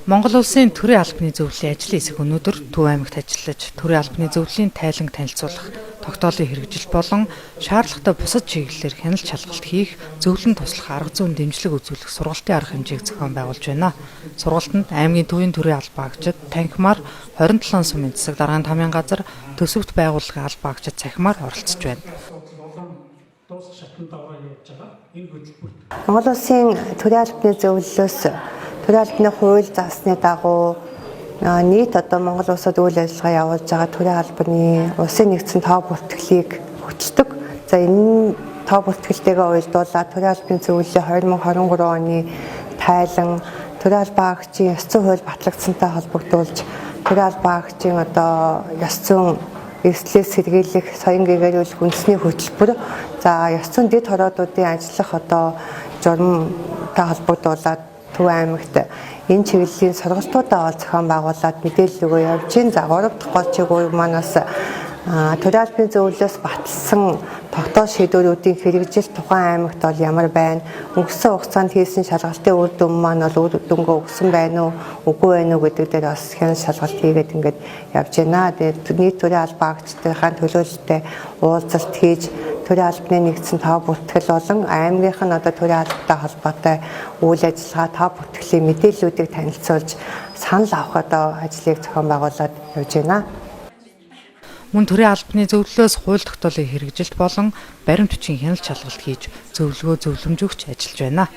Монгол улсын төрийн албаны зөвлөлийн ажлын хэсэг өнөөдөр Төв аймагт ажиллаж, төрийн албаны зөвлөлийн тайлан танилцуулах, тогтоолын хэрэгжилт болон шаардлагатай бусад чиглэлээр хяналт шалгалт хийх, зөвлөн туслах арга зүйн дэмжлэг үзүүлэх сургалтын арга хэмжээг зохион байгуулж байна. Сургалтанд аймгийн төвийн төрийн албаа агчид, танхимаар 27 сумын засаг дарганы тамийн газар, төсөвт байгууллагын албаа агчид цахимаар оролцож байна. Монгол улсын төрийн албаны зөвлөлөөс төрийн албаны хууль заасны дагуу нийт Монгол улсад үйл ажиллагаа явуулж байгаа төрийн албаны улсын нэгдсэн тоо бүртгэлийг хүчдэг. За энэ тоо бүртгэлтэйгээ уялдуулаад төрийн албаны зөвлөлийн 2023 оны тайлан төрийн албан агчийн ёс зүйн хууль батлагдсантай холбогдуулж төрийн албан агчийн ёс зүйн эрсдлээс сэргийлэх, соён гээгээрүүлэх үндэсний хөтөлбөр, за ёс зүйн дэд хороодуудын ажиллах журамтай холбогдуулаад Төв аймагт энэ чиглэлийн сургалтуудаа зохион байгуулад мэдээлэл өгөө явж байна. За 3 дахь гол чиглэл манаас төрийн албаны зөвлөлөөс баталсан тогтоол шийдвэрүүдийн хэрэгжилт тухайн аймагт бол ямар байна? Өнгөрсөн хугацаанд хийсэн шалгалтын үр дүн маань бол үр дүнгээ өгсөн байна уу, үгүй байна уу гэдэг дээр бас хяналт шалгалт хийгээд ингээд явж байна. Тэгээд нийт төрийн албан агчдынхаа төлөөлөлтөд уулзалт хийж төрийн албаны нэгдсэн тоо бүртгэл болон аймгийнх нь төрийн албатай холбоотой үйл ажиллагаа тоо бүртгэлийн мэдээллүүдийг танилцуулж санал авах ажлыг зохион байгуулад явж байна. Мөн төрийн албаны зөвлөлөөс хууль тогтоолын хэрэгжилт болон баримт бичгийн хяналт шалгалт хийж зөвлөгөө зөвлөмж өгч ажиллаж байна.